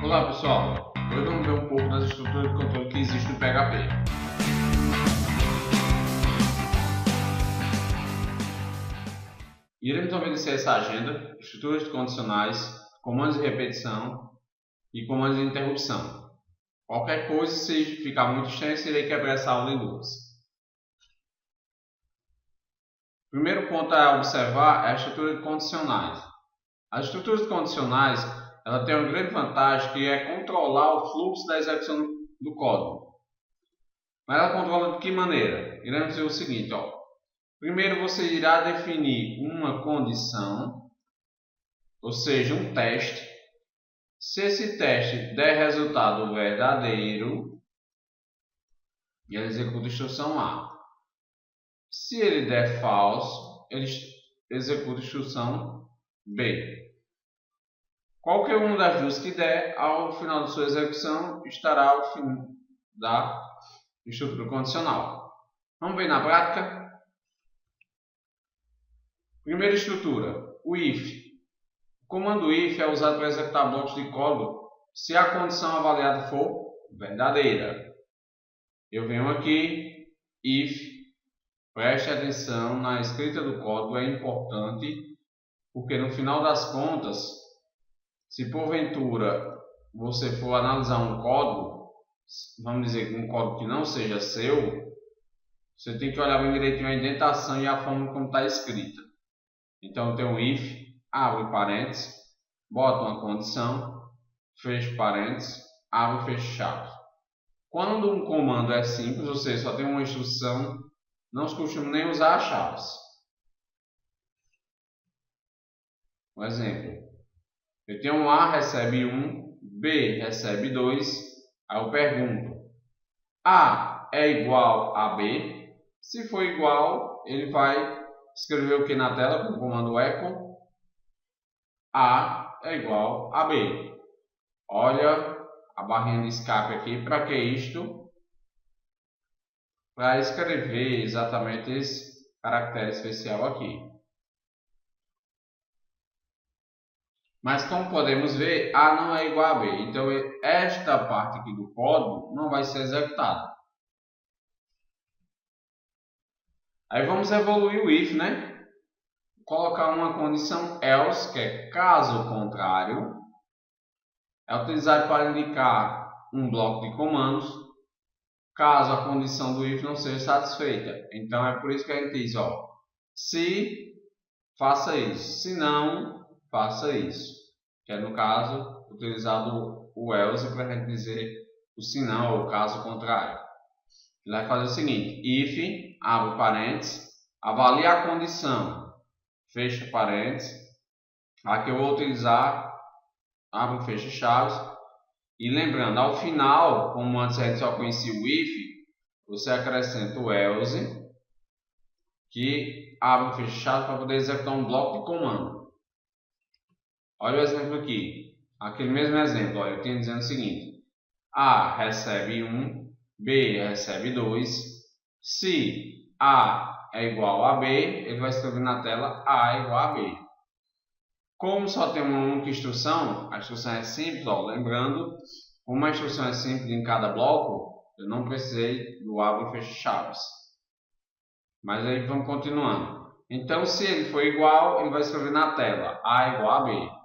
Olá pessoal, hoje vamos ver um pouco das estruturas de controle que existem no PHP. Iremos obedecer essa agenda, estruturas de condicionais, comandos de repetição e comandos de interrupção. Qualquer coisa, se ficar muito extenso, irei quebrar essa aula em duas. O primeiro ponto a observar é a estrutura de condicionais. As estruturas de condicionais ela tem uma grande vantagem que é controlar o fluxo da execução do código. Mas ela controla de que maneira? Iremos dizer o seguinte, primeiro você irá definir uma condição, ou seja, um teste. Se esse teste der resultado verdadeiro, ele executa a instrução A. Se ele der falso, ele executa a instrução B. Qualquer uma das duas que der, ao final da sua execução, estará ao fim da estrutura condicional. Vamos ver na prática? Primeira estrutura, o if. O comando if é usado para executar blocos de código se a condição avaliada for verdadeira. Eu venho aqui, if, preste atenção na escrita do código, é importante, porque no final das contas, se porventura você for analisar um código, vamos dizer um código que não seja seu, você tem que olhar bem direitinho a indentação e a forma como está escrita. Então eu tenho um if, abre parênteses, bota uma condição, fecha parênteses, abre e fecha chaves. Quando um comando é simples, ou seja, só tem uma instrução, não se costuma nem usar as chaves. Um exemplo. Eu tenho um A recebe 1, B recebe 2, aí eu pergunto, A é igual a B? Se for igual, ele vai escrever o que na tela com o comando echo? A é igual a B. Olha a barrinha de escape aqui, para que isto? Para escrever exatamente esse caractere especial aqui. Mas como podemos ver, A não é igual a B. Então esta parte aqui do código não vai ser executada. Aí vamos evoluir o if, né? Colocar uma condição else, que é caso contrário. É utilizado para indicar um bloco de comandos, caso a condição do if não seja satisfeita. Então é por isso que a gente diz, se faça isso, se não, faça isso. Que é no caso, utilizado o else para a gente dizer o se não ou o caso contrário. Ele vai fazer o seguinte, if, abre parênteses, avalia a condição, fecha parênteses. Aqui eu vou utilizar, abre e fecha chaves. E lembrando, ao final, como antes a gente só conhecia o if, você acrescenta o else, que abre e fecha chaves para poder executar um bloco de comando. Olha o exemplo aqui. Aquele mesmo exemplo, eu tenho dizendo o seguinte. A recebe 1, B recebe 2. Se A é igual a B, ele vai escrever na tela A é igual a B. Como só tem uma única instrução, a instrução é simples, lembrando, como a instrução é simples em cada bloco, eu não precisei do abre e fecha chaves. Mas aí vamos continuando. Então, se ele for igual, ele vai escrever na tela A é igual a B.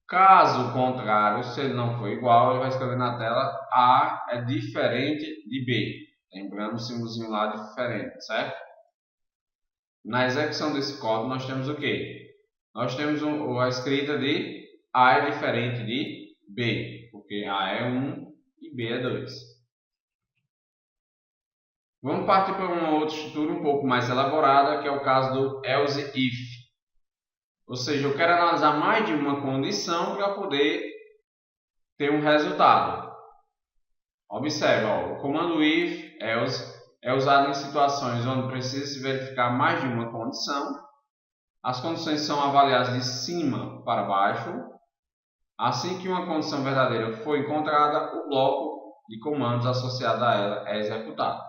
Caso contrário, se ele não for igual, ele vai escrever na tela A é diferente de B. Lembrando o símbolozinho lá diferente, certo? Na execução desse código nós temos o quê? Nós temos a escrita de A é diferente de B, porque A é 1 e B é 2. Vamos partir para uma outra estrutura um pouco mais elaborada, que é o caso do else if. Ou seja, eu quero analisar mais de uma condição para poder ter um resultado. Observe, o comando if, else, é usado em situações onde precisa se verificar mais de uma condição. As condições são avaliadas de cima para baixo. Assim que uma condição verdadeira for encontrada, o bloco de comandos associado a ela é executado.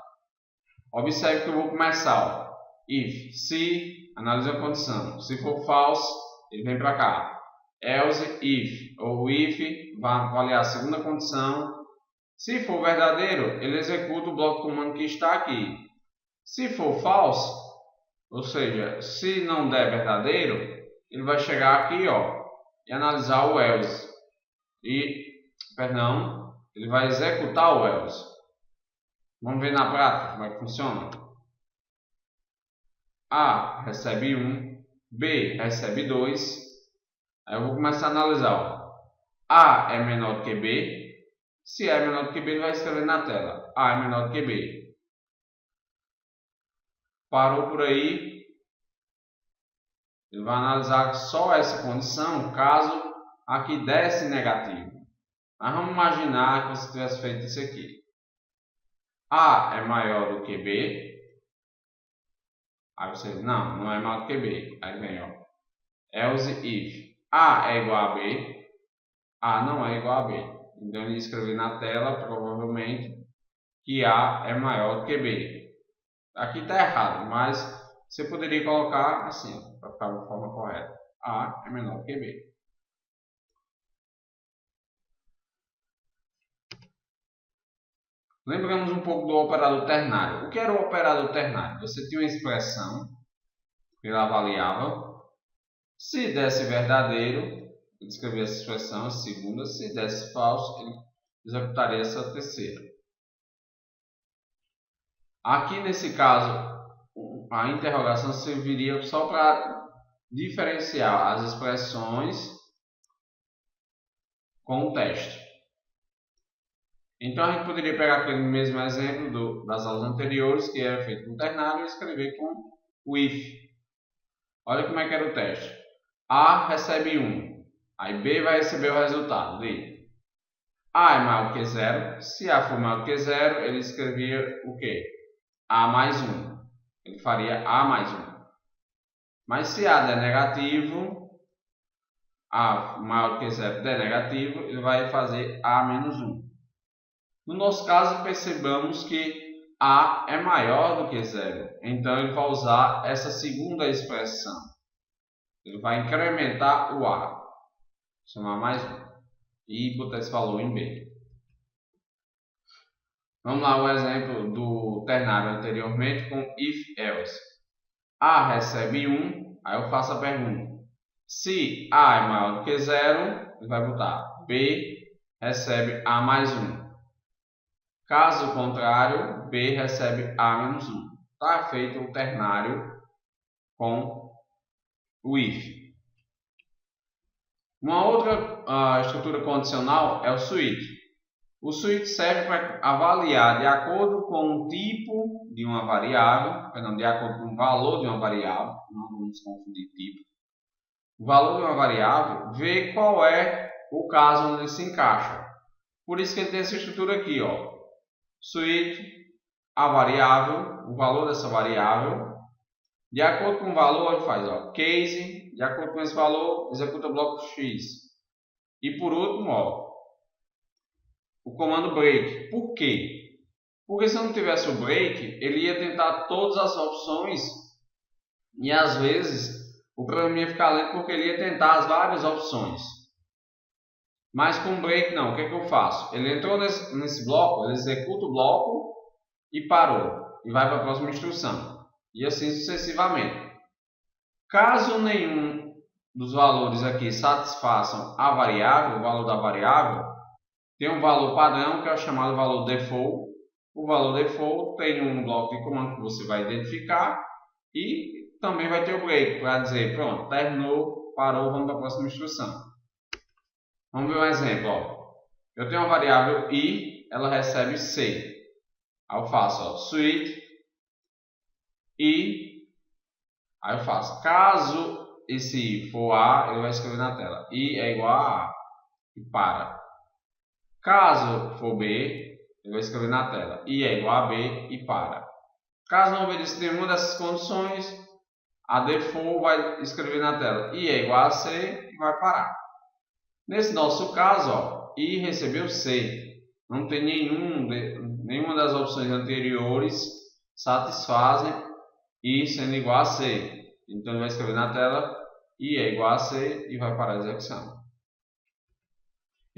Observe que eu vou começar, if, se, analisa a condição. Se for false, ele vem para cá. else if, ou if vai avaliar a segunda condição. Se for verdadeiro, ele executa o bloco de comando que está aqui. Se for false, ou seja, se não der verdadeiro, ele vai chegar aqui, ó, e analisar o else. Ele vai executar o else. Vamos ver na prática como é que funciona. A recebe 1, B recebe 2. Aí eu vou começar a analisar. Ó. A é menor do que B. Se é menor do que B, ele vai escrever na tela. A é menor do que B. Parou por aí. Ele vai analisar só essa condição, caso aqui desse negativo. Mas vamos imaginar que você tivesse feito isso aqui. A é maior do que B. Aí você diz, não é maior do que B. Aí vem, ó. Else if A é igual a B. A não é igual a B. Então ele escreveu na tela, provavelmente, que A é maior do que B. Aqui está errado, mas você poderia colocar assim, para ficar da forma correta. A é menor do que B. Lembramos um pouco do operador ternário. O que era o operador ternário? Você tinha uma expressão que ele avaliava. Se desse verdadeiro, ele escrevia essa expressão, a segunda. Se desse falso, ele executaria essa terceira. Aqui nesse caso, a interrogação serviria só para diferenciar as expressões com o teste. Então a gente poderia pegar aquele mesmo exemplo das aulas anteriores, que era feito com ternário, e escrever com o if. Olha como é que era o teste. A recebe 1, aí B vai receber o resultado dele. A é maior que 0. Se A for maior que 0, ele escrevia o quê? A mais 1. Ele faria A mais 1. Mas se A der negativo, A maior que 0 der negativo, ele vai fazer A menos 1. No nosso caso, percebamos que A é maior do que 0. Então, ele vai usar essa segunda expressão. Ele vai incrementar o A. Chamar mais 1. E botar esse valor em B. Vamos lá, o exemplo do ternário anteriormente com if else. A recebe 1. Aí eu faço a pergunta. Se A é maior do que 0, ele vai botar B recebe A mais 1. Caso contrário, B recebe A menos 1. Está feito o ternário com o if. Uma outra estrutura condicional é o switch. O switch serve para avaliar de acordo com o tipo de uma variável, de acordo com o valor de uma variável, não vamos confundir tipo. O valor de uma variável, ver qual é o caso onde ele se encaixa. Por isso que ele tem essa estrutura aqui, ó. Switch, a variável, o valor dessa variável. De acordo com o valor, ele faz ó, case, de acordo com esse valor, executa o bloco X. E por último, ó, o comando break. Por quê? Porque se não tivesse o break, ele ia tentar todas as opções e às vezes o programa ia ficar lento porque ele ia tentar as várias opções. Mas com break não, o que é que eu faço? Ele entrou nesse bloco, ele executa o bloco e parou. E vai para a próxima instrução. E assim sucessivamente. Caso nenhum dos valores aqui satisfaçam a variável, o valor da variável, tem um valor padrão que é o chamado valor default. O valor default tem um bloco de comando que você vai identificar e também vai ter o break para dizer, pronto, terminou, parou, vamos para a próxima instrução. Vamos ver um exemplo. Ó. Eu tenho uma variável i, ela recebe c. Aí eu faço ó, switch i, aí eu faço. Caso esse i for a, ele vai escrever na tela. I é igual a a e para. Caso for b, ele vai escrever na tela. I é igual a b e para. Caso não obedeça nenhuma dessas condições, a default vai escrever na tela. I é igual a c e vai parar. Nesse nosso caso, ó, I recebeu C. Não tem nenhuma das opções anteriores satisfazem I sendo igual a C. Então ele vai escrever na tela I é igual a C e vai parar a execução.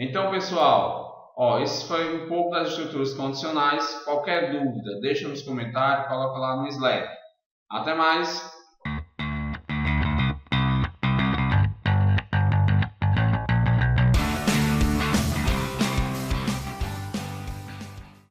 Então, pessoal, esse foi um pouco das estruturas condicionais. Qualquer dúvida, deixa nos comentários, coloca lá no Slack. Até mais!